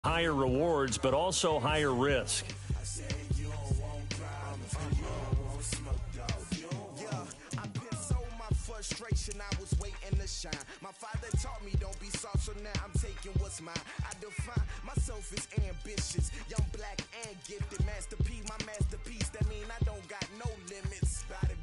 Higher rewards, but also higher risk. I was waiting to shine. My father taught me don't be soft, so now I'm taking what's mine. I define myself as ambitious, young, black, and gifted. Master P, my masterpiece. That mean I don't got no limits. Bout it,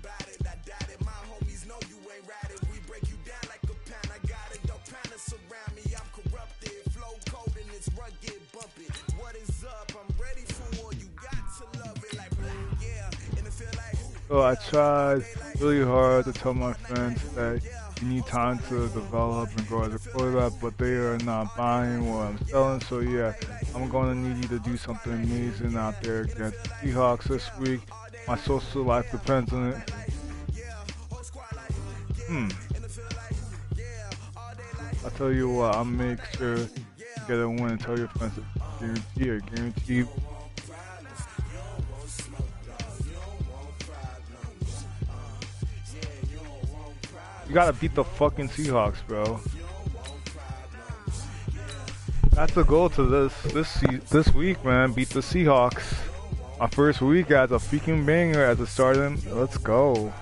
I doubt it. My homies know you ain't right it. We break you down like a pound. I got it, dog pounders surround me. I'm corrupted, flow cold and it's rugged, bumpy. What is up? I'm ready for war. You got to love it like yeah, and it feel like. So I tried really hard to tell my friends that you need time to develop and grow as a quarterback, but they are not buying what I'm selling. So yeah, I'm going to need you to do something amazing out there against the Seahawks this week. My social life depends on it. I'll tell you what, I'll make sure you get a win and tell your friends that guarantee. You gotta beat the fucking Seahawks, bro. That's the goal to this week, man. Beat the Seahawks. My first week as a freaking banger as a starter. Let's go.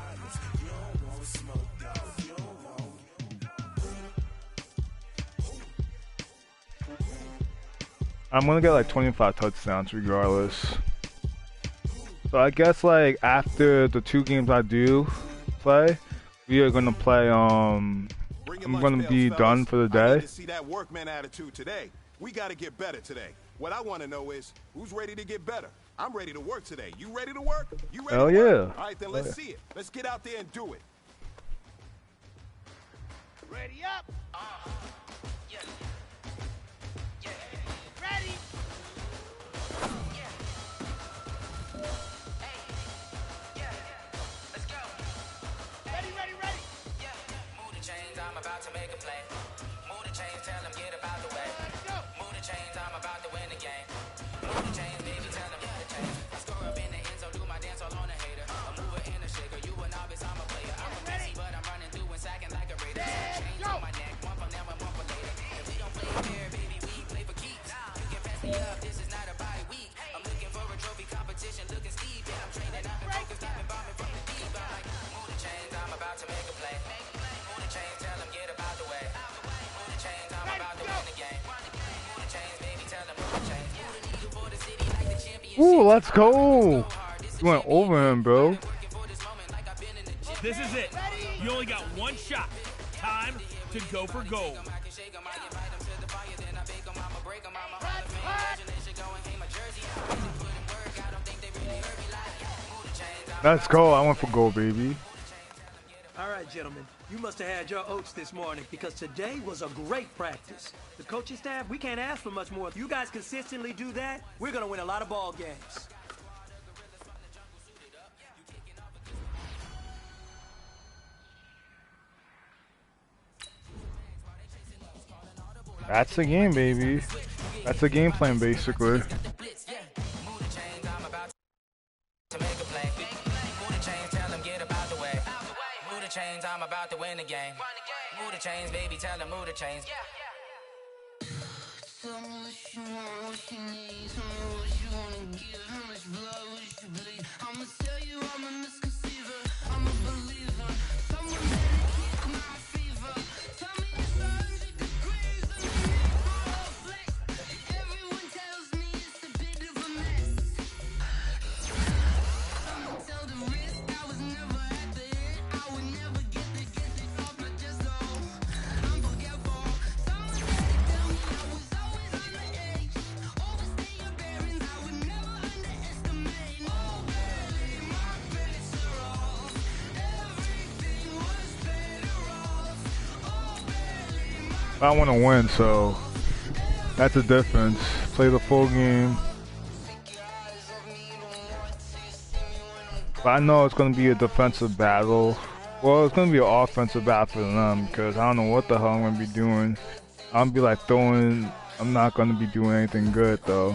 I'm gonna get like 25 touchdowns regardless. So I guess like after the 2 games I do play, we are gonna play. I'm gonna be done for the day. See that workman attitude today. We gotta get better today. What I want to know is who's ready to get better. I'm ready to work today. You ready to work? You ready? Hell to work? yeah. All right, then let's see it. Let's get out there and do it. Ready up. Yeah. Yeah. Ready. Yeah. Hey. Yeah. Let's go. Ready. Yeah. Move the chains, I'm about to make a play. Move the chains, tell them get about the way. Move the chains, I'm about to win the game. Move the chains, baby, tell them move the chains. I score up in the end zone, do my dance all on a hater. A mover and a shaker, you a novice, I'm a player. I'm a Messi, but I'm running through and sacking like a Raider. Chains on my neck, one for now and one for later. If we don't play fair, baby, we play for keeps. You can pass me up, this is not a bye week. I'm looking for a trophy competition, looking steep. Yeah, I'm training, I've been focused, I've been bombing from the deep. I'm like, move the chains, I'm about to make a play. Move the chains, tell them get about the way. Move the chains, I'm about to win the game. Move the chains, baby, tell them move the chains. Move the needle for the city like the champion. Ooh, let's go. You went over him, bro. This is it. You only got one shot. Time to go for gold. Let's go. I went for gold, baby. All right, gentlemen. You must have had your oats this morning because today was a great practice. The coaching staff, we can't ask for much more. If you guys consistently do that, we're going to win a lot of ball games. That's the game, baby. That's the game plan, basically. Chains, I'm about to win the game. Move the chains, baby, tell them move the chains. Tell me what you want, what you need. Tell me what you wanna give. How much blood would you bleed? I'ma tell you I'm a misconceiver. I'm a believer. Someone better kick my fever. Tell me it's 100 degrees underneath my flex. Everyone tells me it's a bit of a mess. Someone tell the risk I was never at the end. I would never get it off my chest, though. I'm forgetful. Someone better tell me I was always on the edge. Overstay your bearings, I would never underestimate. Oh, barely, my bets are off. Everything was better off. Oh, barely, my I want to win, so that's the difference. Play the full game. But I know it's going to be a defensive battle. Well, it's going to be an offensive battle for them because I don't know what the hell I'm going to be doing. I'm going to be like throwing. I'm not going to be doing anything good, though.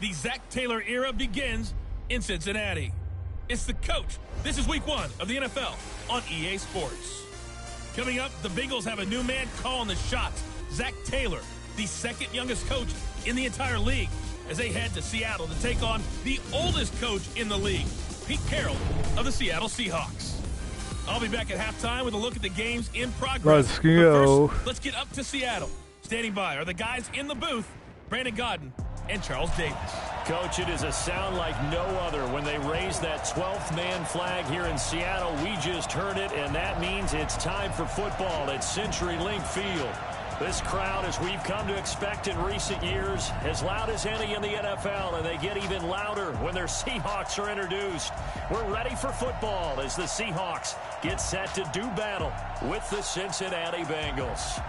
The Zach Taylor era begins in Cincinnati. It's the coach. This is week 1 of the NFL on EA Sports. Coming up, the Bengals have a new man calling the shots. Zach Taylor, the second youngest coach in the entire league, as they head to Seattle to take on the oldest coach in the league, Pete Carroll of the Seattle Seahawks. I'll be back at halftime with a look at the games in progress. Let's go. First, let's get up to Seattle. Standing by are the guys in the booth, Brandon Godden and Charles Davis. Coach, it is a sound like no other when they raise that 12th man flag here in Seattle. We just heard it, and that means it's time for football at CenturyLink Field. This crowd, as we've come to expect in recent years, as loud as any in the NFL, and they get even louder when their Seahawks are introduced. We're ready for football as the Seahawks get set to do battle with the Cincinnati Bengals.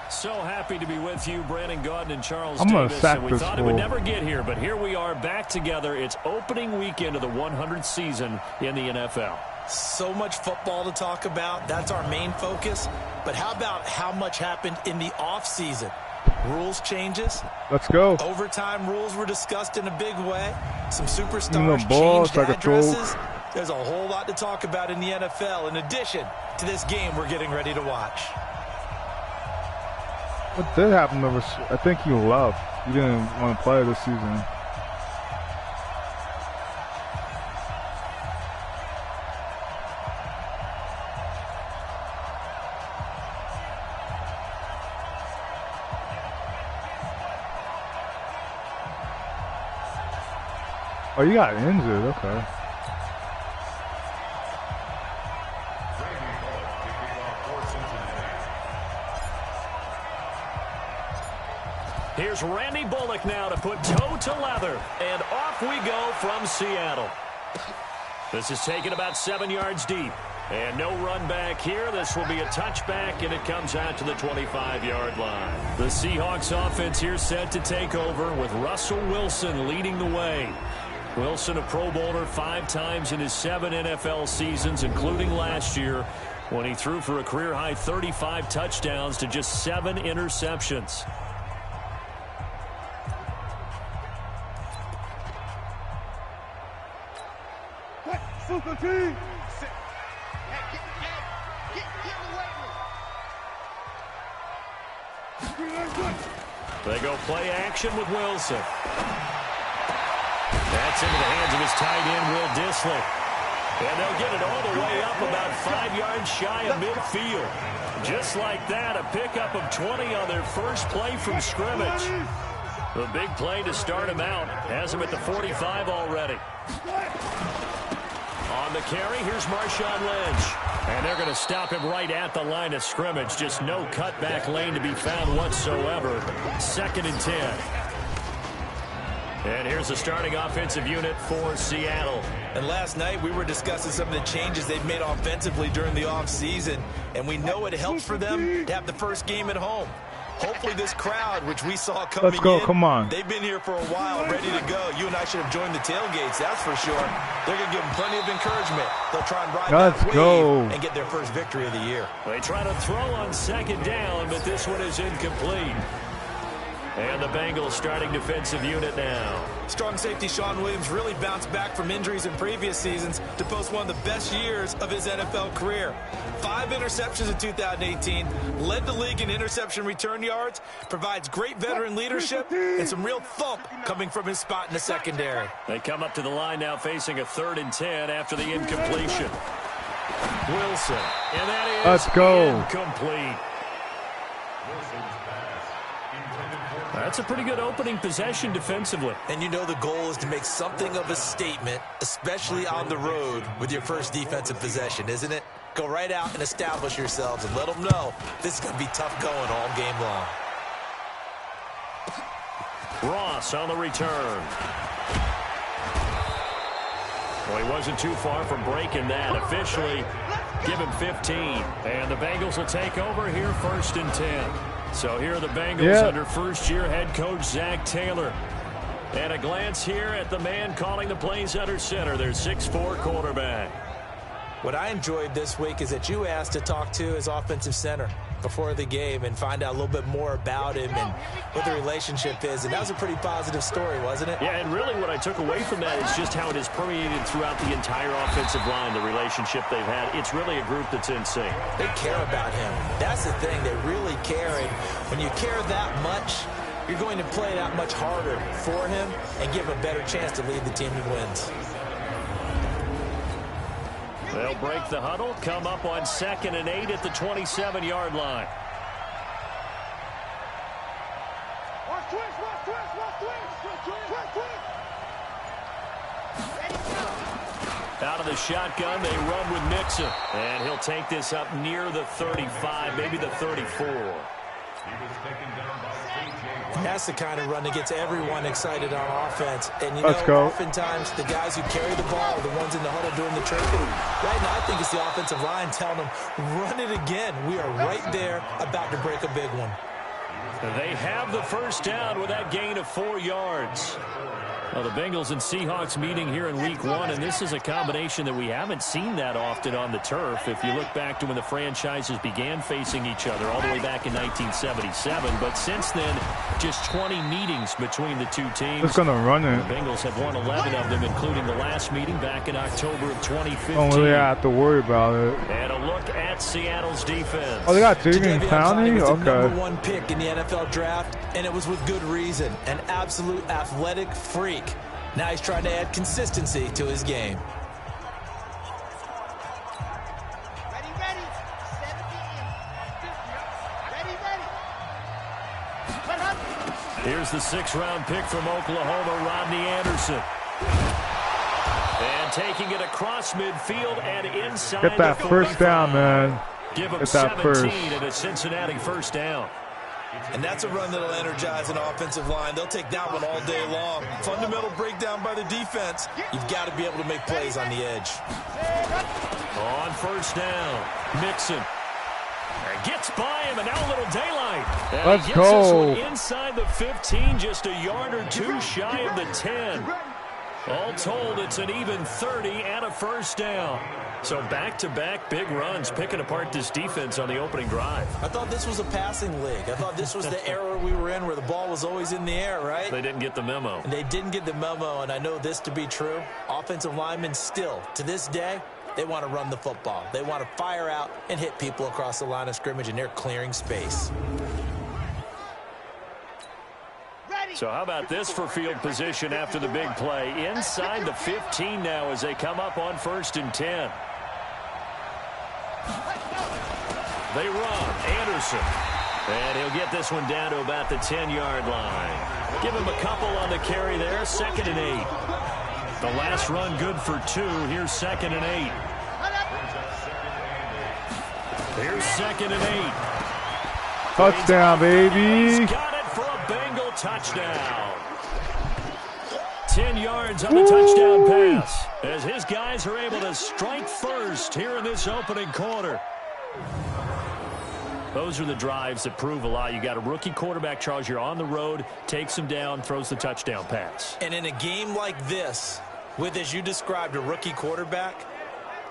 So happy to be with you, Brandon Godden and Charles Davis. And we thought it would never get here, but here we are back together. It's opening weekend of the 100th season in the NFL. So much football to talk about. That's our main focus. But how about how much happened in the offseason? Rules changes. Let's go. Overtime rules were discussed in a big way. Some superstars changed like addresses. There's a whole lot to talk about in the NFL in addition to this game we're getting ready to watch. What did happen to us? I think he left. He didn't want to play this season. Oh, you got injured. Okay. Here's Randy Bullock now to put toe to leather, and off we go from Seattle. This is taken about 7 yards deep, and no run back here. This will be a touchback, and it comes out to the 25-yard line. The Seahawks offense here set to take over with Russell Wilson leading the way. Wilson, a Pro Bowler 5 times in his 7 NFL seasons, including last year, when he threw for a career-high 35 touchdowns to just 7 interceptions. They go play action with Wilson. That's into the hands of his tight end, Will Dissly. And they'll get it all the way up about 5 yards shy of midfield. Just like that, a pickup of 20 on their first play from scrimmage. The big play to start him out has him at the 45 already. On the carry, here's Marshawn Lynch. And they're going to stop him right at the line of scrimmage. Just no cutback lane to be found whatsoever. 2nd and 10. And here's the starting offensive unit for Seattle. And last night we were discussing some of the changes they've made offensively during the offseason. And we know it helps for them to have the first game at home. Hopefully this crowd, which we saw coming in, come on. They've been here for a while, ready to go. You and I should have joined the tailgates, that's for sure. They're going to give them plenty of encouragement. They'll try and ride that wave and get their first victory of the year. They try to throw on 2nd down, but this one is incomplete. And the Bengals starting defensive unit now. Strong safety Sean Williams really bounced back from injuries in previous seasons to post one of the best years of his NFL career. 5 interceptions in 2018, led the league in interception return yards, provides great veteran leadership, and some real thump coming from his spot in the secondary. They come up to the line now facing a 3rd and 10 after the incompletion. Wilson, and that is incomplete. That's a pretty good opening possession defensively. And you know the goal is to make something of a statement, especially on the road with your first defensive possession, isn't it? Go right out and establish yourselves and let them know this is going to be tough going all game long. Ross on the return. Well, he wasn't too far from breaking that. Officially, give him 15. And the Bengals will take over here 1st and 10. So here are the Bengals under first-year head coach Zach Taylor. And a glance here at the man calling the plays under center, their 6'4" quarterback. What I enjoyed this week is that you asked to talk to his offensive center. before the game and find out a little bit more about him and what the relationship is. And that was a pretty positive story, wasn't it? Yeah, and really what I took away from that is just how it has permeated throughout the entire offensive line, the relationship they've had. It's really a group that's in sync. They care about him. That's the thing. They really care. And when you care that much, you're going to play that much harder for him and give a better chance to lead the team to wins. They'll break the huddle, come up on 2nd and 8 at the 27-yard line. Out of the shotgun, they run with Mixon. And he'll take this up near the 35, maybe the 34. That's the kind of run that gets everyone excited on offense. And, you Let's know, go. oftentimes the guys who carry the ball are the ones in the huddle doing the tricking. Right now, I think it's the offensive line telling them, run it again. We are right there about to break a big one. They have the first down with that gain of 4 yards. Well, the Bengals and Seahawks meeting here in Week 1, and this is a combination that we haven't seen that often on the turf. If you look back to when the franchises began facing each other all the way back in 1977, but since then, just 20 meetings between the two teams. Just gonna run it. The Bengals have won 11 of them, including the last meeting back in October of 2015. Don't really have to worry about it. And a look at Seattle's defense. Oh, they got David Jadeveon Clowney? was the Okay. #1 pick in the NFL draft, and it was with good reason. An absolute athletic freak. Now he's trying to add consistency to his game. Ready, ready. 70 ready. Here's the 6th-round pick from Oklahoma, Rodney Anderson. And taking it across midfield and inside. Get that the first 45. down, man. Give him Get that 17 first. and a Cincinnati first down. And that's a run that'll energize an offensive line. They'll take that one all day long. Fundamental breakdown by the defense. You've got to be able to make plays on the edge. On first down, Mixon. And gets by him, and now a little daylight. And Let's he gets this go. one inside the 15, just a yard or two shy of the 10. All told, it's an even 30 and a first down. So back-to-back big runs, picking apart this defense on the opening drive. I thought this was a passing league. I thought this was the era we were in where the ball was always in the air, right? They didn't get the memo. And they didn't get the memo, and I know this to be true. Offensive linemen still, to this day, they want to run the football. They want to fire out and hit people across the line of scrimmage, and they're clearing space. So how about this for field position after the big play? Inside the 15 now as they come up on 1st and 10. They run. Anderson. And he'll get this one down to about the 10-yard line. Give him a couple on the carry there. 2nd and 8. The last run good for 2. Here's 2nd and 8. Here's 2nd and 8. Touchdown, baby. He's got it for a Bengal touchdown. 10 yards on the touchdown pass as his guys are able to strike first here in this opening quarter. Those are the drives that prove a lot. You got a rookie quarterback, Charles. You're on the road, takes him down, throws the touchdown pass. And in a game like this, with, as you described, a rookie quarterback,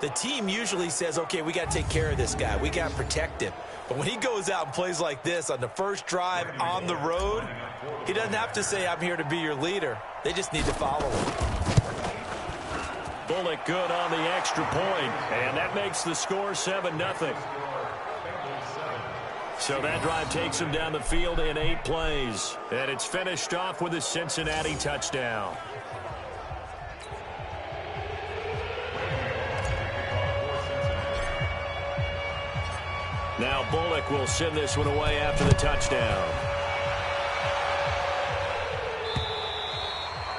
the team usually says, okay, we got to take care of this guy. We got to protect him. But when he goes out and plays like this on the first drive on the road, he doesn't have to say, I'm here to be your leader. They just need to follow him. Bullock good on the extra point, and that makes the score 7-0. So that drive takes him down the field in 8 plays, and it's finished off with a Cincinnati touchdown. Now Bullock will send this one away after the touchdown.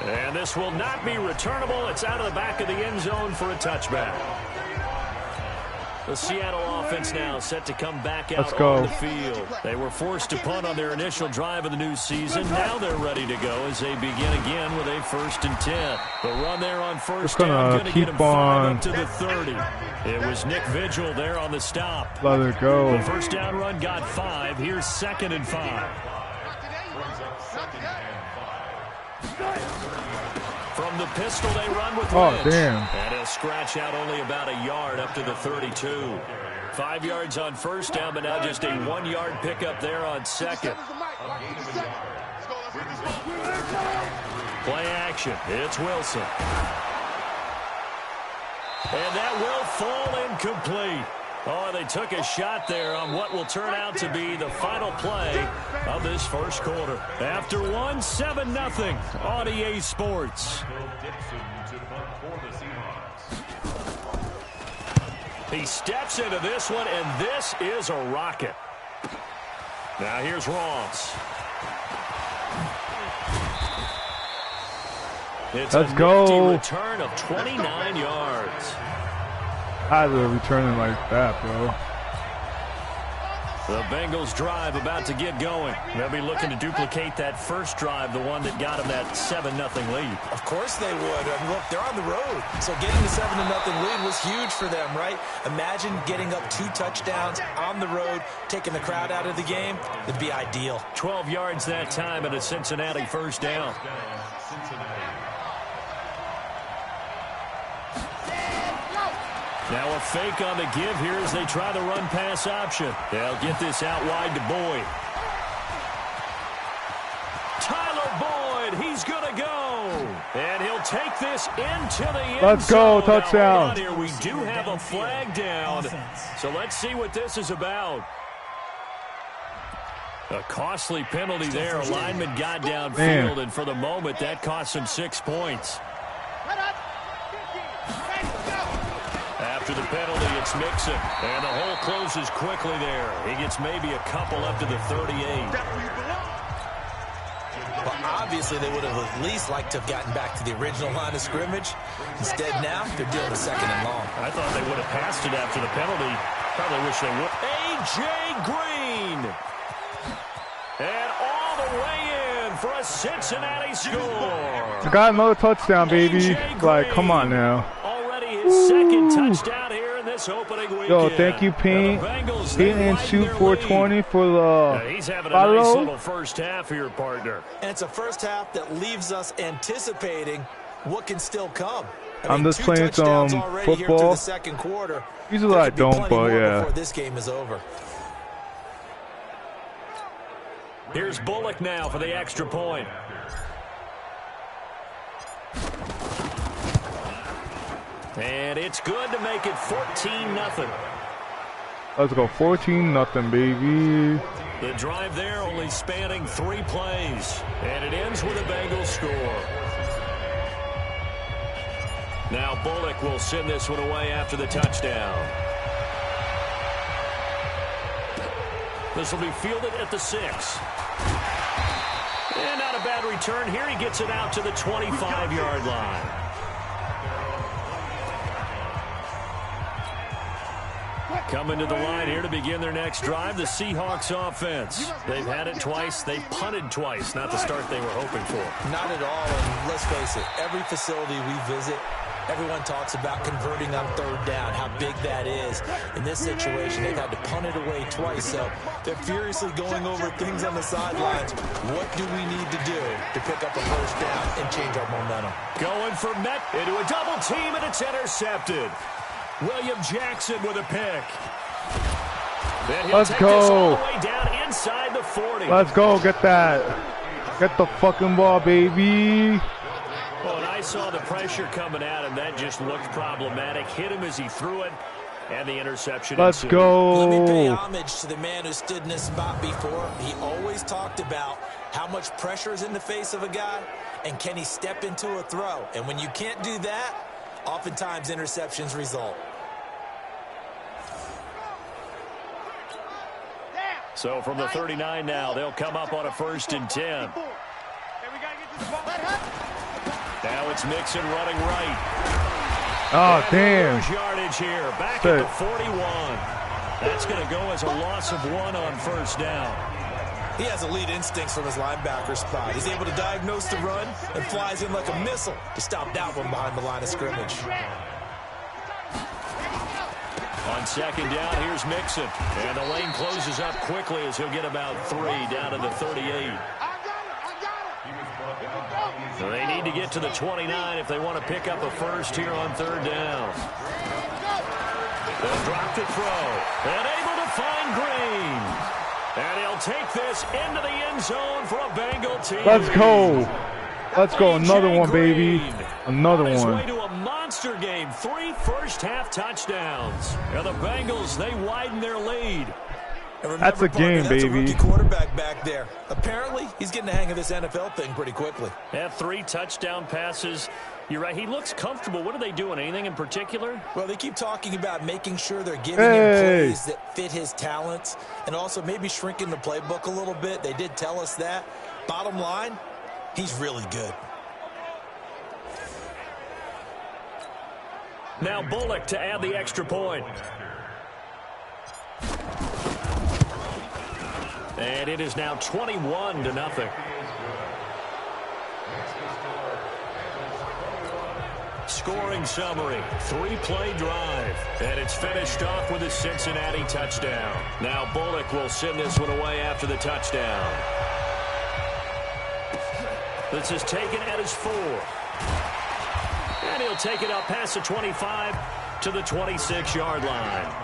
And this will not be returnable. It's out of the back of the end zone for a touchback. The Seattle offense now set to come back out on the field. They were forced to punt on their initial drive of the new season. Now they're ready to go as they begin again with a 1st and 10. The run there on first down going to get them 5 up to the 30. It was Nick Vigil there on the stop. Let it go. The first down run got 5. Here's 2nd and 5. From the pistol, they run with Oh, Lynch. damn. And he'll scratch out only about a yard up to the 32. 5 yards on first down, but now just a 1-yard pickup there on second. Play action. It's Wilson. And that will fall incomplete. Oh, they took a shot there on what will turn out to be the final play of this first quarter. After one, 7-0 on EA Sports. He steps into this one, and this is a rocket. Now here's Ross. It's Let's a go. nifty return of 29 yards. I had to return it like that, bro. The Bengals drive about to get going. They'll be looking to duplicate that first drive, the one that got them that 7-0 lead. Of course they would. I mean, look, they're on the road. So getting the 7-0 lead was huge for them, right? Imagine getting up 2 touchdowns on the road, taking the crowd out of the game. It'd be ideal. 12 yards that time and a Cincinnati first down. Now a fake on the give here as they try the run-pass option. They'll get this out wide to Boyd. Tyler Boyd, he's going to go. And he'll take this into the end zone. Let's go, Now, touchdown. hold on here. We do have a flag down. So let's see what this is about. A costly penalty there. A lineman got downfield, and for the moment, that cost him 6 points. After the penalty, it's Mixon, and the hole closes quickly there. He gets maybe a couple up to the 38. Well, obviously, they would have at least liked to have gotten back to the original line of scrimmage. Instead, now, they're dealing with 2nd and long. I thought they would have passed it after the penalty. Probably wish they would. A.J. Green. And all the way in for a Cincinnati score. I got another touchdown, baby. Like, come on now. His second touchdown here in this opening weekend. Yo, thank you, Payne. Payne and Shoot 420 for the he's having a follow. nice little first half here, partner. And it's a first half that leaves us anticipating what can still come. I'm just playing some football. Here through the second quarter. Usually I don't, but yeah. Before this game is over. Here's Bullock now for the extra point. And it's good to make it 14-0. Let's go 14-0, baby. The drive there only spanning 3 plays. And it ends with a Bengals score. Now Bullock will send this one away after the touchdown. This will be fielded at the 6. And not a bad return here. He gets it out to the 25-yard line. Coming to the line here to begin their next drive, the Seahawks offense. They've had it twice. They've punted twice. Not the start they were hoping for. Not at all. And let's face it, every facility we visit, everyone talks about converting on 3rd down, how big that is. In this situation, they've had to punt it away twice, so they're furiously going over things on the sidelines. What do we need to do to pick up a first down and change our momentum? Going for Met into a double team, and it's intercepted. William Jackson with a pick. Then he'll take this all the way down inside the 40. Let's go. Get that. Get the fucking ball, baby. Well, and I saw the pressure coming at him. That just looked problematic. Hit him as he threw it, and the interception. Let's ensued. go. Let me pay homage to the man who stood in this spot before. He always talked about how much pressure is in the face of a guy, and can he step into a throw. And when you can't do that, oftentimes interceptions result. So from the 39 now, they'll come up on a 1st and 10. Now it's Mixon running right. Oh, damn. Yardage here, back at the 41. That's going to go as a loss of 1 on 1st down. He has elite instincts from his linebacker spot. He's able to diagnose the run and flies in like a missile to stop that one behind the line of scrimmage. On 2nd down, here's Mixon. And the lane closes up quickly as he'll get about 3 down to the 38. So they need to get to the 29 if they want to pick up a first here on 3rd down. They'll drop the throw. And able to find Green. And he'll take this into the end zone for a Bengal team. Let's go. Let's go. Another one, baby. Another on his one. way to a monster game. 3 first-half touchdowns. And the Bengals, they widen their lead. That's a game, that's baby. A rookie quarterback back there. Apparently, he's getting the hang of this NFL thing pretty quickly. Yeah, 3 touchdown passes. You're right. He looks comfortable. What are they doing? Anything in particular? Well, they keep talking about making sure they're giving him plays that fit his talents and also maybe shrinking the playbook a little bit. They did tell us that. Bottom line, he's really good. Now Bullock to add the extra point. And it is now 21-0. Scoring summary, 3-play drive. And it's finished off with a Cincinnati touchdown. Now Bullock will send this one away after the touchdown. This is taken at his 4. And he'll take it up past the 25 to the 26-yard line.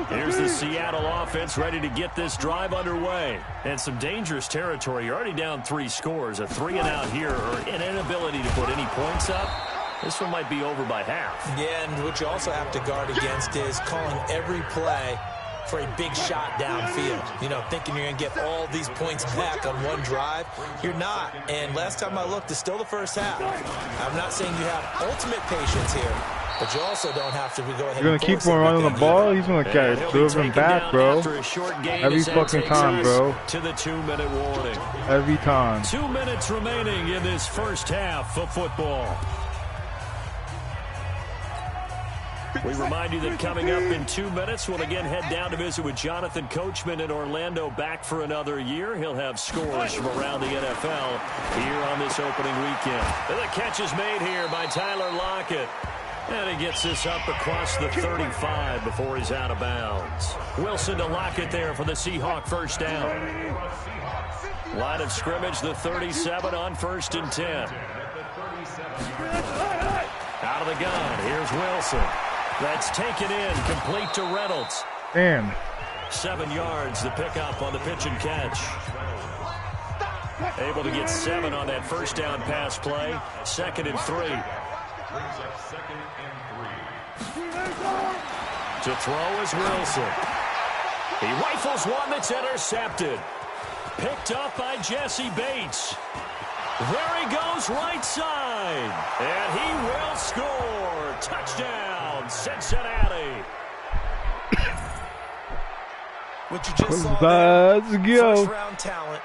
Here's the Seattle offense ready to get this drive underway. And some dangerous territory. You're already down 3 scores. A 3-and-out here or an inability to put any points up. This one might be over by half. Yeah, and what you also have to guard against is calling every play for a big shot downfield. You know, thinking you're going to get all these points back on one drive. You're not. And last time I looked, it's still the first half. I'm not saying you have ultimate patience here, but you also don't have to go ahead. You're going to keep on running the ball? He's going to carry him back, bro. Every fucking time, bro. To the 2-minute warning. Every time. 2 minutes remaining in this first half of football. We remind you that coming up in 2 minutes, we'll again head down to visit with Jonathan Coachman in Orlando, back for another year. He'll have scores from around the NFL here on this opening weekend. And the catch is made here by Tyler Lockett. And he gets this up across the 35 before he's out of bounds. Wilson to Lockett there for the Seahawk first down. Line of scrimmage, the 37 on 1st and 10. Out of the gun, here's Wilson. That's taken in, complete to Reynolds. Damn. 7 yards to pick up on the pitch and catch. Able to get 7 on that first down pass play. 2nd and 3. To throw is Wilson. He rifles one that's intercepted. Picked up by Jesse Bates. There he goes right side. And he will score. Touchdown, Cincinnati. What you just saw there, Let's go. first-round talent,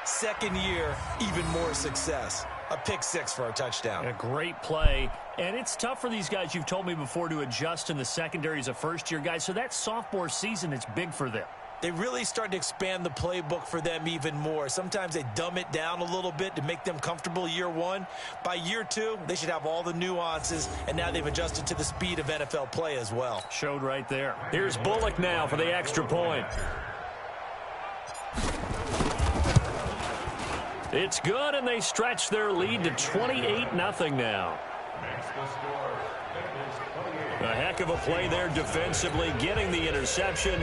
2nd year, even more success. A pick 6 for a touchdown. A great play. And it's tough for these guys, you've told me before, to adjust in the secondary as a first-year guy. So that sophomore season is big for them. They really start to expand the playbook for them even more. Sometimes they dumb it down a little bit to make them comfortable year 1. By year 2, they should have all the nuances, and now they've adjusted to the speed of NFL play as well. Showed right there. Here's Bullock now for the extra point. It's good, and they stretch their lead to 28-0 now. A heck of a play there defensively, getting the interception,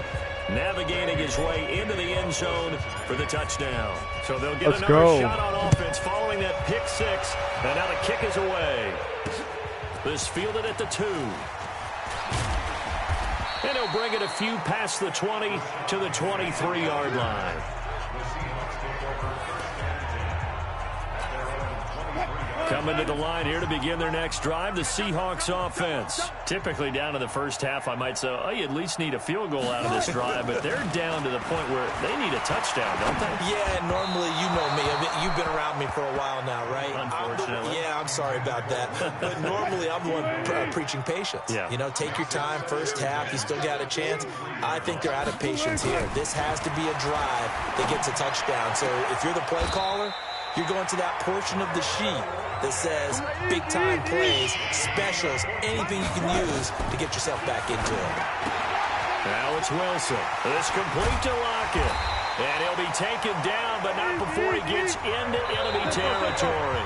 navigating his way into the end zone for the touchdown. So they'll get another shot on offense following that pick 6, and now the kick is away. This fielded at the 2. And he'll bring it a few past the 20 to the 23-yard line. Coming to the line here to begin their next drive, the Seahawks offense. Typically down to the first half, I might say, oh, you at least need a field goal out of this drive, but they're down to the point where they need a touchdown, don't they? Yeah, normally, you know me. I mean, you've been around me for a while now, right? Unfortunately. I'm sorry about that. But normally, I'm the one preaching patience. Yeah. You know, take your time, first half, you still got a chance. I think they're out of patience here. This has to be a drive that gets a touchdown. So if you're the play caller, you're going to that portion of the sheet that says big-time plays, specials, anything you can use to get yourself back into it. Now it's Wilson. It's complete to Lockett. And he'll be taken down, but not before he gets into enemy territory.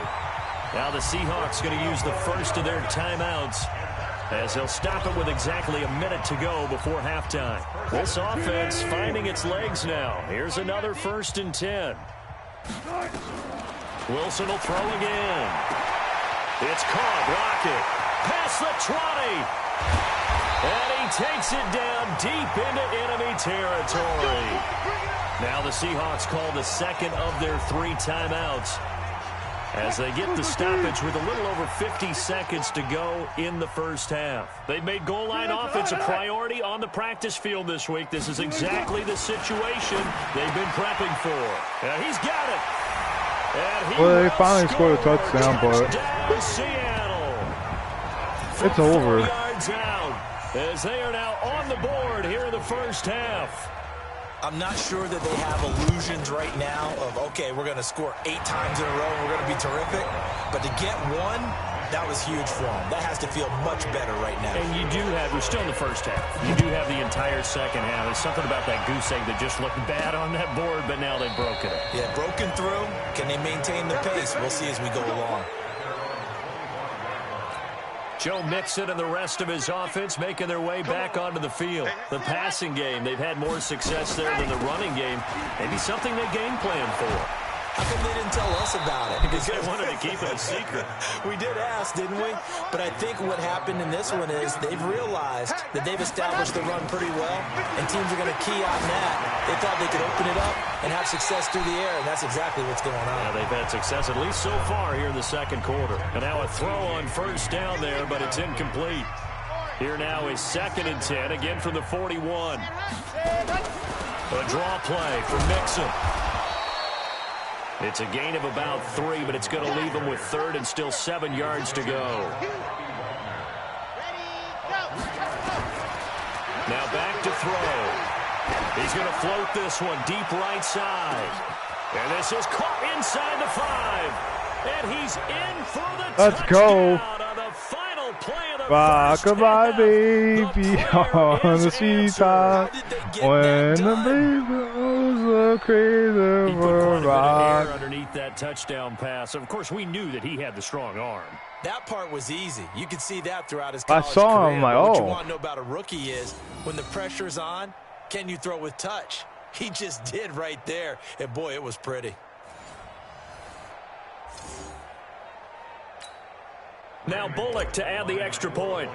Now the Seahawks going to use the first of their timeouts as they'll stop it with exactly a minute to go before halftime. This offense finding its legs now. Here's another 1st and 10. Wilson will throw again. It's caught. Rocket. Past the 20. And he takes it down deep into enemy territory. Now the Seahawks call the second of their 3 timeouts as they get the stoppage with a little over 50 seconds to go in the first half. They've made goal line offense a priority on the practice field this week. This is exactly the situation they've been prepping for. And he's got it. And well, they finally scored a touchdown, but Seattle. It's over. 4 yards out as they are now on the board here in the first half. I'm not sure that they have illusions right now of, okay, we're going to score 8 times in a row and we're going to be terrific. But to get one, that was huge for them. That has to feel much better right now. And you do have, we're still in the first half. You do have the entire second half. There's something about that goose egg that just looked bad on that board, but now they've broken it. Yeah, broken through. Can they maintain the pace? We'll see as we go along. Joe Mixon and the rest of his offense making their way back onto the field. The passing game, they've had more success there than the running game. Maybe something they game plan for. How come they didn't tell us about it? Because they wanted to keep it a secret. We did ask, didn't we? But I think what happened in this one is they've realized that they've established the run pretty well, and teams are going to key on that. They thought they could open it up and have success through the air, and that's exactly what's going on. Yeah, they've had success, at least so far here in the second quarter. And now a throw on first down there, but it's incomplete. Here now is 2nd and 10, again from the 41. A draw play for Mixon. It's a gain of about 3, but it's going to leave him with 3rd and still 7 yards to go. Now back to throw. He's going to float this one deep right side. And this is caught inside the 5. And he's in for the Let's go. on the final play of the Rock-a-bye, baby, on the treetop. When the breeze goes crazy He put for quite a bit of rock. air underneath that touchdown pass. Of course, we knew that he had the strong arm. That part was easy. You could see that throughout his I college saw career. him like, What you oh. want to know about a rookie is when the pressure's on, can you throw with touch? He just did right there, and boy, it was pretty. Now Bullock to add the extra point.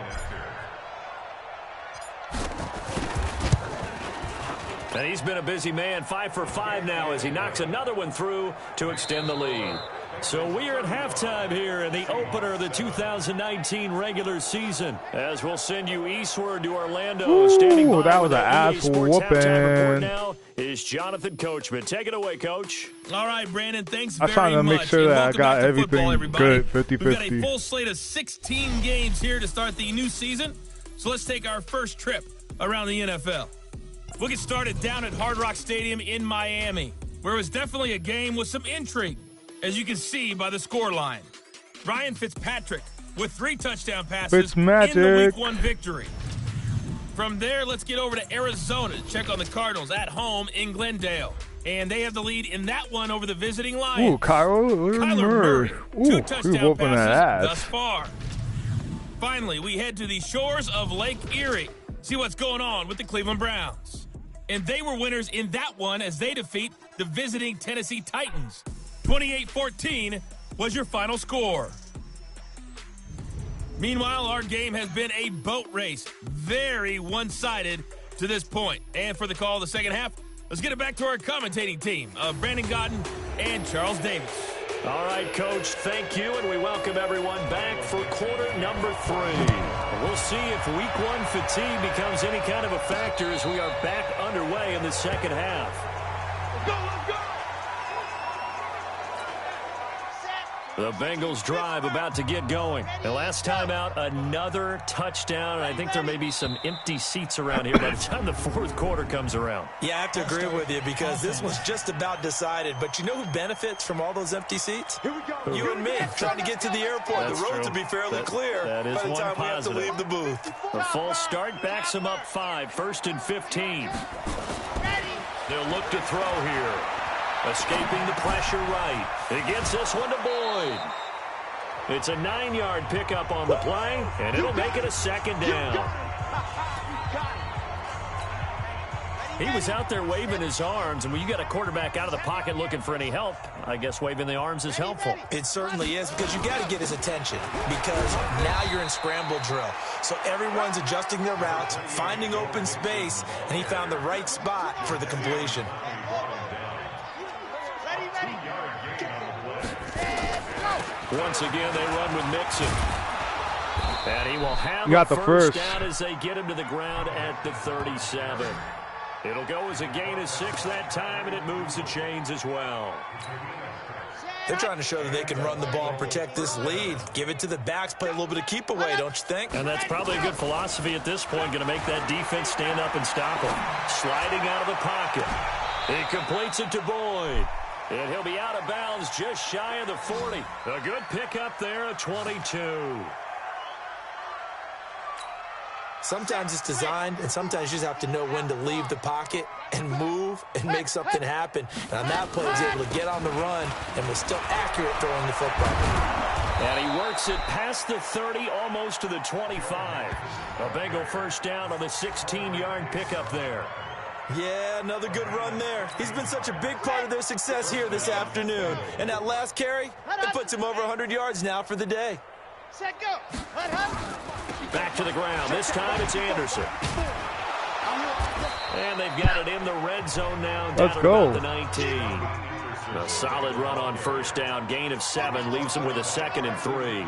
And he's been a busy man, 5 for 5 now as he knocks another one through to extend the lead. So we are at halftime here in the opener of the 2019 regular season. As we'll send you eastward to Orlando. Ooh, Standing by that was with an our EA ass Sports halftime report whooping. now is Jonathan Coachman. Take it away, Coach. All right, Brandon, thanks I'm very trying to much. make sure And that I welcome got back to everything football, everybody. good, We've got a 50-50. full slate of 16 games here to start the new season. So let's take our first trip around the NFL. We'll get started down at Hard Rock Stadium in Miami, where it was definitely a game with some intrigue, as you can see by the scoreline. Ryan Fitzpatrick with 3 touchdown passes in the Week 1 victory. From there, let's get over to Arizona to check on the Cardinals at home in Glendale. And they have the lead in that one over the visiting Lions. Ooh, Kyler Murray. Ooh, 2 Ooh, touchdown he's whooping that passes ass. thus far. Finally, we head to the shores of Lake Erie. See what's going on with the Cleveland Browns. And they were winners in that one as they defeat the visiting Tennessee Titans. 28-14 was your final score. Meanwhile, our game has been a boat race. Very one-sided to this point. And for the call of the second half, let's get it back to our commentating team of Brandon Godden and Charles Davis. All right, Coach, thank you, and we welcome everyone back for quarter number 3. We'll see if Week 1 fatigue becomes any kind of a factor as we are back underway in the second half. The Bengals drive about to get going. And last time out, another touchdown. And I think there may be some empty seats around here by the time the fourth quarter comes around. Yeah, I have to agree with you because this was just about decided. But you know who benefits from all those empty seats? You and me, trying to get to the airport. That's the roads true. will be fairly clear that is by the one time we have to positive. leave the booth. The full start backs them up 5, 1st and 15. They'll look to throw here. Escaping the pressure right. He gets this one to Boyd. It's a 9-yard pickup on the play, and it'll make it a second down. He was out there waving his arms, and when you got a quarterback out of the pocket looking for any help, I guess waving the arms is helpful. It certainly is, because you got to get his attention, because now you're in scramble drill. So everyone's adjusting their routes, finding open space, and he found the right spot for the completion. Once again, they run with Mixon. And he will have the first down as they get him to the ground at the 37. It'll go as a gain of 6 that time, and it moves the chains as well. They're trying to show that they can run the ball and protect this lead. Give it to the backs, play a little bit of keep away, don't you think? And that's probably a good philosophy at this point, going to make that defense stand up and stop him. Sliding out of the pocket. He completes it to Boyd. And he'll be out of bounds just shy of the 40. A good pickup there at 22. Sometimes it's designed, and sometimes you just have to know when to leave the pocket and move and make something happen. And on that play, he's able to get on the run and was still accurate throwing the football. And he works it past the 30, almost to the 25. A Bengal first down on the 16-yard pickup there. Yeah, another good run there. He's been such a big part of their success here this afternoon. And that last carry, it puts him over 100 yards now for the day. Set, go. Back to the ground. This time it's Anderson. And they've got it in the red zone now. Let's go. About the 19. A solid run on first down. Gain of 7 leaves them with a 2nd and 3.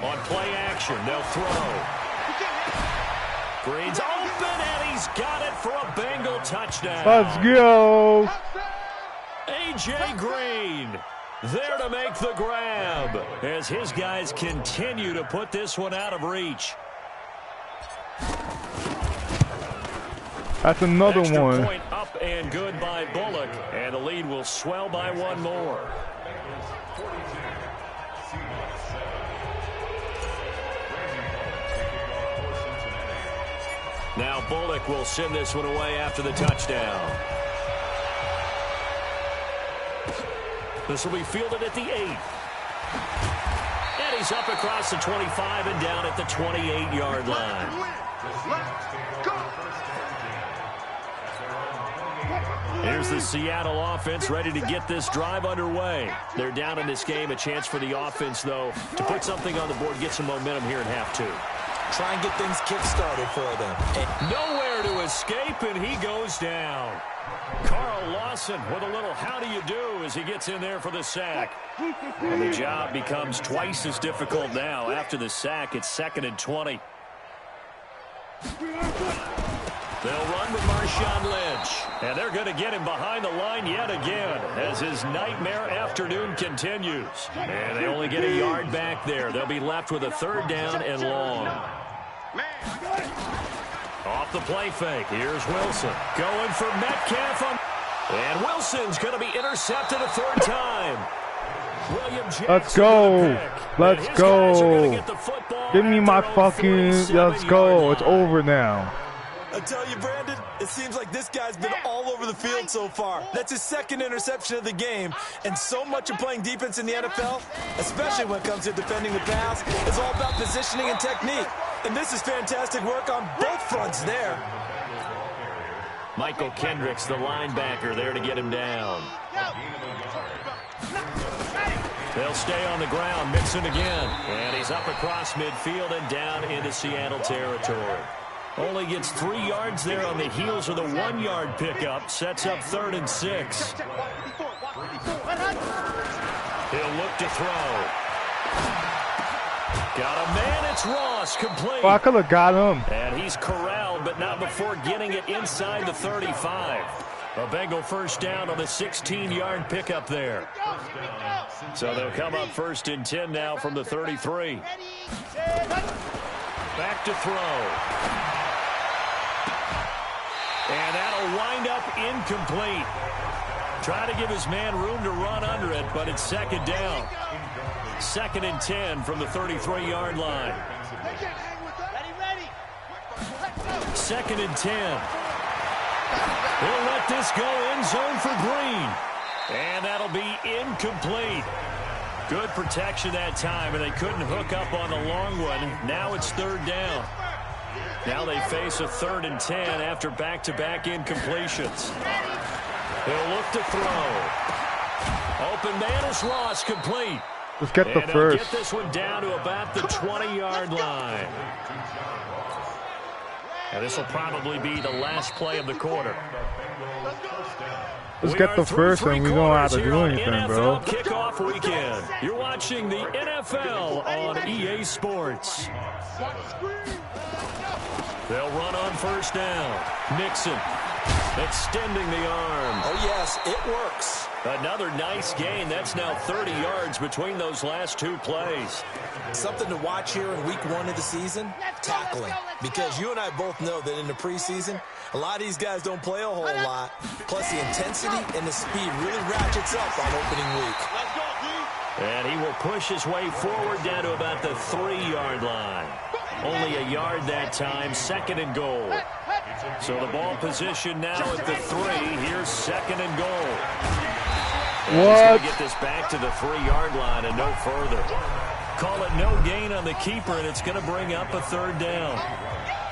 On play action, they'll throw. Green's open, and he's got it for a Bengal touchdown. Let's go. A.J. Green there to make the grab as his guys continue to put this one out of reach. That's another Extra one. point up and good by Bullock, and the lead will swell by 1 more. Now Bullock will send this one away after the touchdown. This will be fielded at the 8. And he's up across the 25 and down at the 28-yard line. Here's the Seattle offense ready to get this drive underway. They're down in this game. A chance for the offense, though, to put something on the board, get some momentum here in half 2. Try and get things kick-started for them. Nowhere to escape, and he goes down. Carl Lawson with a little how do you do as he gets in there for the sack. And the job becomes twice as difficult now. After the sack, it's 2nd and 20. They'll run with Marshawn Lynch. And they're going to get him behind the line yet again as his nightmare afternoon continues. And they only get a yard back there. They'll be left with a 3rd down and long. Off the play fake. Here's Wilson. Going for Metcalf. And Wilson's going to be intercepted a 3rd time. William Jackson. Let's go. Let's go. Give me my fucking. Let's go. It's over now. I tell you, Brandon, it seems like this guy's been all over the field so far. That's his 2nd interception of the game. And so much of playing defense in the NFL, especially when it comes to defending the pass, is all about positioning and technique. And this is fantastic work on both fronts there. Michael Kendricks, the linebacker, there to get him down. They'll stay on the ground. Mixon again. And he's up across midfield and down into Seattle territory. Only gets 3 yards there on the heels of the 1-yard pickup. Sets up 3rd and 6. He'll look to throw. Got a man. It's Ross. Complete. Oh, I could have got him. And he's corralled, but not before getting it inside the 35. A Bengal first down on the 16-yard pickup there. So they'll come up 1st and 10 now from the 33. Back to throw. And that'll wind up incomplete. Try to give his man room to run under it, but it's 2nd down. 2nd and 10 from the 33-yard line. 2nd and 10. He'll let this go end zone for Green. And that'll be incomplete. Good protection that time, and they couldn't hook up on the long one. Now it's 3rd down. Now they face a 3rd and 10 after back-to-back incompletions. He'll look to throw. Open man is lost, complete. Let's get the and first. Get this one down to about the 20-yard line. And this will probably be the last play of the quarter. Let's get the first, and we don't have to do anything, bro. Kickoff weekend. You're watching the NFL on EA Sports. They'll run on 1st down. Nixon extending the arm. Oh, yes, it works. Another nice gain. That's now 30 yards between those last 2 plays. Something to watch here in week 1 of the season, tackling. Because you and I both know that in the preseason, a lot of these guys don't play a whole lot. Plus, the intensity and the speed really ratchets up on opening week. And he will push his way forward down to about the 3-yard line. Only a yard that time, 2nd and goal. So the ball position now at the 3. Here's 2nd and goal. And he's going to get this back to the 3-yard line and no further. Call it no gain on the keeper, and it's going to bring up a 3rd down.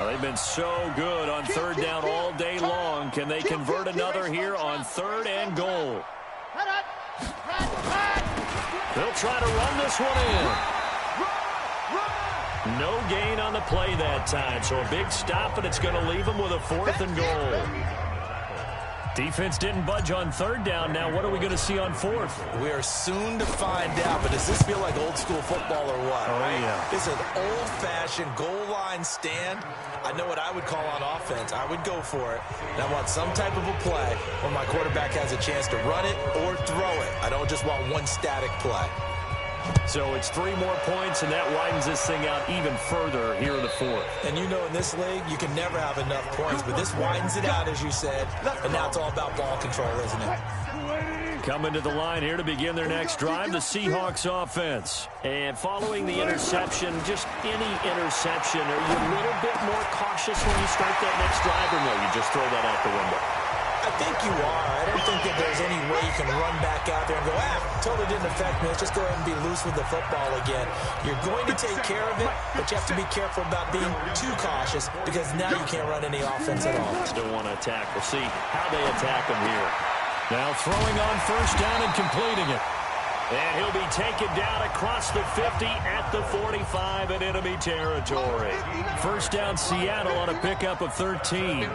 They've been so good on 3rd down all day long. Can they convert another here on 3rd and goal? They'll try to run this one in. No gain on the play that time, so a big stop, and it's going to leave them with a 4th and goal. Defense didn't budge on 3rd down. Now what are we going to see on 4th? We are soon to find out, but does this feel like old school football or what? Oh, right? yeah. It's an old-fashioned goal line stand. I know what I would call on offense. I would go for it. And I want some type of a play where my quarterback has a chance to run it or throw it. I don't just want one static play. So it's 3 more points, and that widens this thing out even further here in the 4th. And you know in this league, you can never have enough points, but this widens it out, as you said, and now it's all about ball control, isn't it? Coming to the line here to begin their next drive, the Seahawks offense. And following the interception, just any interception, are you a little bit more cautious when you start that next drive, or no, you just throw that out the window? I think you are. I don't think that there's any way you can run back out there and go, totally didn't affect me. Let's just go ahead and be loose with the football again. You're going to take care of it, but you have to be careful about being too cautious because now you can't run any offense at all. Still want to attack. We'll see how they attack him here. Now throwing on 1st down and completing it. And he'll be taken down across the 50 at the 45 in enemy territory. 1st down Seattle on a pickup of 13.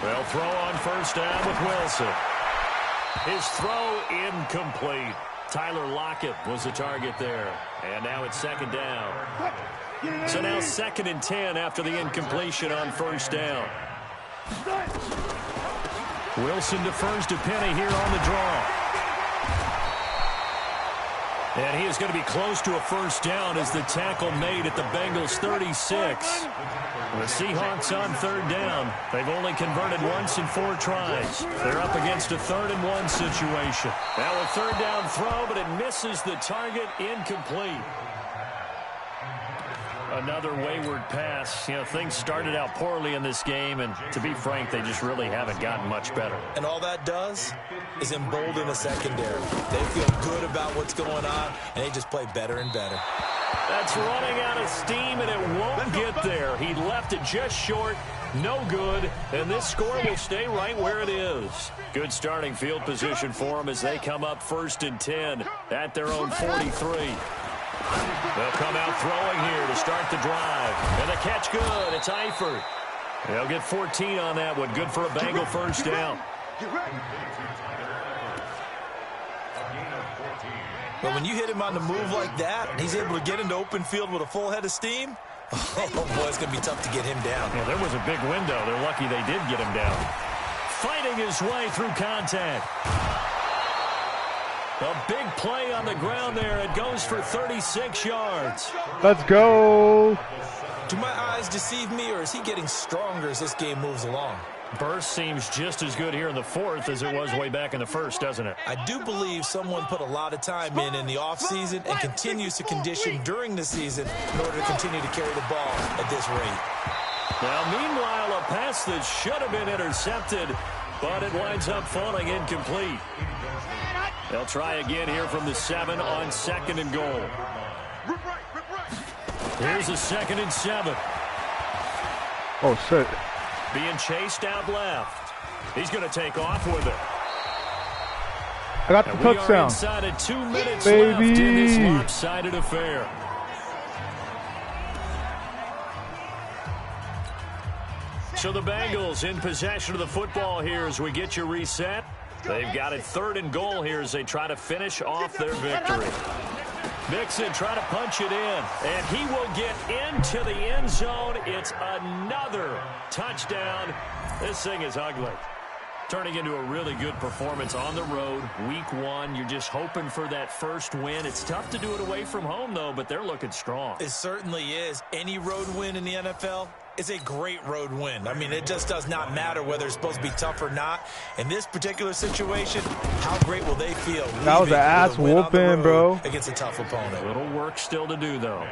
They'll throw on 1st down with Wilson. His throw incomplete. Tyler Lockett was the target there. And now it's 2nd down. So now 2nd and 10 after the incompletion on 1st down. Wilson defers to Penny here on the draw. And he is going to be close to a 1st down as the tackle made at the Bengals 36. The Seahawks on 3rd down. They've only converted once in 4 tries. They're up against a 3rd and 1 situation. Now a 3rd down throw, but it misses the target, incomplete. Another wayward pass. You know, things started out poorly in this game, and to be frank, they just really haven't gotten much better. And all that does is embolden the secondary. They feel good about what's going on, and they just play better and better. That's running out of steam, and it won't get there. He left it just short. No good, and this score will stay right where it is. Good starting field position for them as they come up 1st and 10 at their own 43. They'll come out throwing here to start the drive. And the catch good. It's Eifert. They'll get 14 on that one. Good for a Bengal 1st down. But when you hit him on the move like that, he's able to get into open field with a full head of steam. Oh, boy, it's going to be tough to get him down. Yeah, there was a big window. They're lucky they did get him down. Fighting his way through contact. A big play on the ground there. It goes for 36 yards. Let's go. Do my eyes deceive me, or is he getting stronger as this game moves along? Burst seems just as good here in the fourth as it was way back in the first, doesn't it? I do believe someone put a lot of time in the offseason and continues to condition during the season in order to continue to carry the ball at this rate. Now, meanwhile, a pass that should have been intercepted, but it winds up falling incomplete. They'll try again here from the 7 on 2nd and goal. Here's a 2nd and 7. Oh, shit. Being chased out left. He's going to take off with it. I got the And we are touchdown. inside of 2 minutes Baby. left in this lopsided affair. So the Bengals in possession of the football here as we get you reset. They've got it 3rd and goal here as they try to finish off their victory. Mixon trying to punch it in, and he will get into the end zone. It's another touchdown. This thing is ugly. Turning into a really good performance on the road. Week 1, you're just hoping for that first win. It's tough to do it away from home, though, but they're looking strong. It certainly is. Any road win in the NFL is a great road win. I mean, it just does not matter whether it's supposed to be tough or not. In this particular situation, how great will they feel? That was an ass whooping, bro. Against a tough opponent. A little work still to do, though.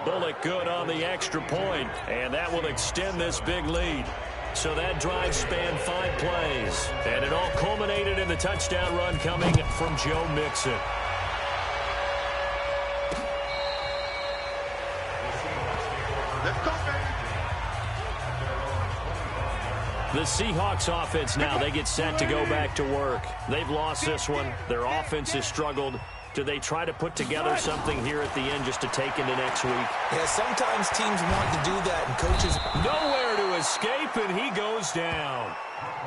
Bullock good on the extra point, and that will extend this big lead. So that drive spanned 5 plays, and it all culminated in the touchdown run coming from Joe Mixon. The Seahawks offense now, they get set to go back to work. They've lost this one. Their offense has struggled. Do they try to put together something here at the end just to take into next week? Yeah, sometimes teams want to do that, and coaches... Nowhere to escape, and he goes down.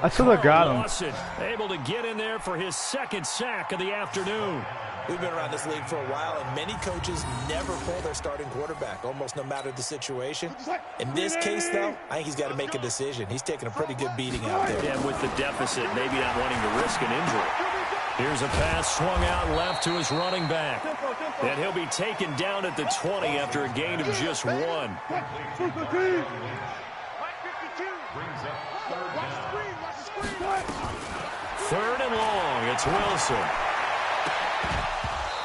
I should have got him. Lawson able to get in there for his 2nd sack of the afternoon. We've been around this league for a while, and many coaches never pull their starting quarterback, almost no matter the situation. In this case, though, I think he's got to make a decision. He's taking a pretty good beating out there. Yeah, with the deficit, maybe not wanting to risk an injury. Here's a pass swung out left to his running back. And he'll be taken down at the 20 after a gain of just 1. 3rd and long. It's Wilson.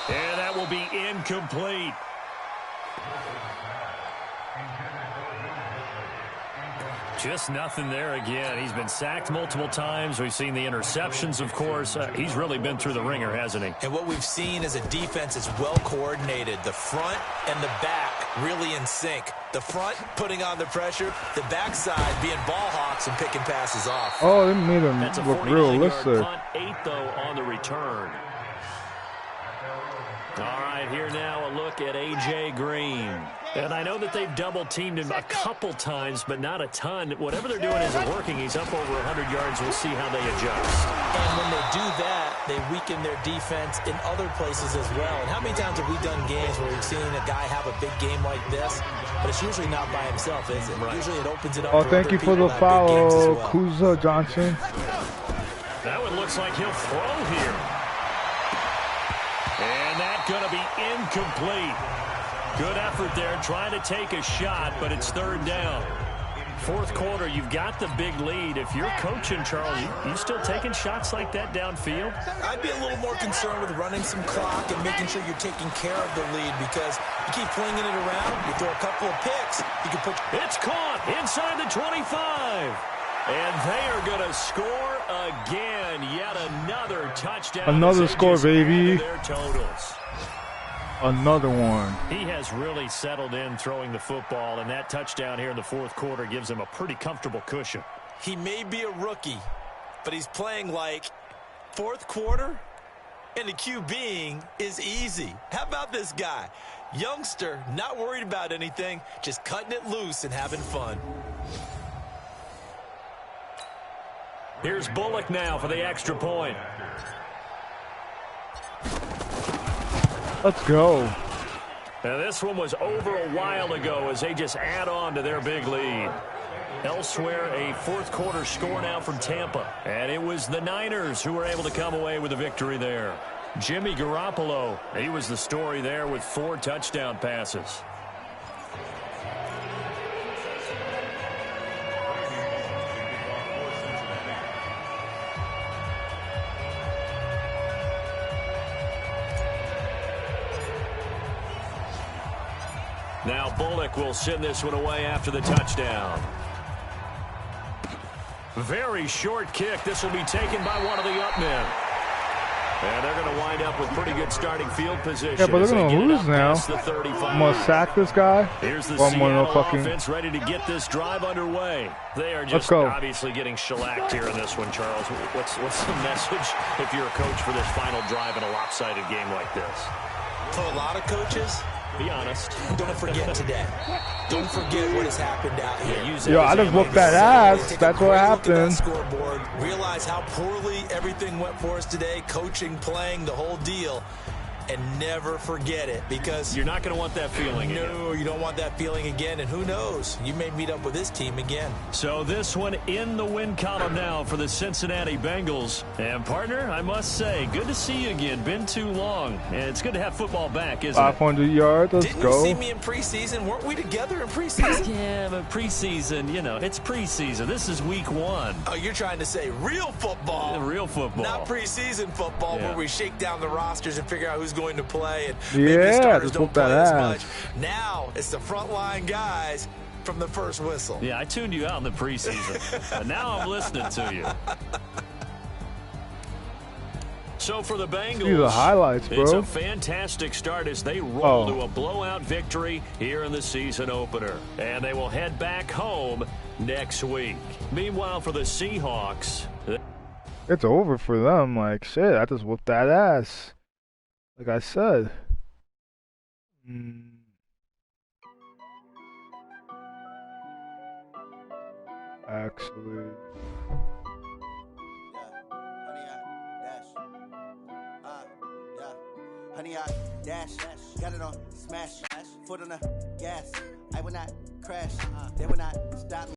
And that will be incomplete. Just nothing there again. He's been sacked multiple times. We've seen the interceptions, of course. He's really been through the ringer, hasn't he? And what we've seen is a defense that's well coordinated. The front and the back really in sync. The front putting on the pressure. The backside being ball hawks and picking passes off. Oh, it made him That's a look 49-yard realistic. punt, 8, though, on the return. All right, here now a look at A.J. Green. And I know that they've double-teamed him a couple times, but not a ton. Whatever they're doing isn't working. He's up over 100 yards. We'll see how they adjust. And when they do that, they weaken their defense in other places as well. And how many times have we done games where we've seen a guy have a big game like this, but it's usually not by himself, is it? Right. Usually it opens it up Oh, for thank other you for the people to have big games as follow, well. Kuzma Johnson. That one looks like he'll throw here. And that's going to be incomplete. Good effort there, trying to take a shot, but it's 3rd down. 4th quarter, you've got the big lead. If you're coaching, Charles, you still taking shots like that downfield? I'd be a little more concerned with running some clock and making sure you're taking care of the lead, because you keep flinging it around, you throw a couple of picks, you can put... It's caught inside the 25. And they are going to score again. Yet another touchdown. Another score, baby. Their totals. Another one. He has really settled in throwing the football, and that touchdown here in the 4th quarter gives him a pretty comfortable cushion. He may be a rookie, but he's playing like 4th quarter, and the QBing is easy. How about this guy? Youngster, not worried about anything, just cutting it loose and having fun. Here's Bullock now for the extra point. Let's go. Now this one was over a while ago as they just add on to their big lead. Elsewhere, a 4th quarter score now from Tampa. And it was the Niners who were able to come away with a victory there. Jimmy Garoppolo, he was the story there with 4 touchdown passes. Now Bullock will send this one away after the touchdown. Very short kick. This will be taken by one of the up men. And they're going to wind up with pretty good starting field position. Yeah, but they're going to lose now. I'm going to sack this guy. Here's the Seattle Seattle offense ready to get this drive underway. They are just obviously getting shellacked here in this one, Charles. What's the message if you're a coach for this final drive in a lopsided game like this? For a lot of coaches, be honest. Don't forget today. Don't forget what has happened out here. Yo, I just whooped that ass. That's what happened. Scoreboard. Realize how poorly everything went for us today. Coaching, playing, the whole deal. And never forget it, because you're not going to want that feeling again. No, you don't want that feeling again, and who knows? You may meet up with this team again. So this one in the win column now for the Cincinnati Bengals. And, partner, I must say, good to see you again. Been too long. And it's good to have football back, isn't it? 500 yards, let's Didn't go. you see me in preseason? Weren't we together in preseason? Yeah, but preseason, you know, it's preseason. This is week 1. Oh, you're trying to say real football. Real football. Not preseason football, where we shake down the rosters and figure out who's going to play, and maybe the starters just don't play that as ass. much. Now it's the frontline guys from the first whistle. Yeah, I tuned you out in the preseason, but now I'm listening to you. So for the Bengals, see the highlights, bro. It's a fantastic start as they roll to a blowout victory here in the season opener, and they will head back home next week. Meanwhile, for the Seahawks, it's over for them. Like, shit, I just whooped that ass. Like I said. Actually. Honey, I dash, got it on smash, foot on the gas. I will not crash, they will not stop me.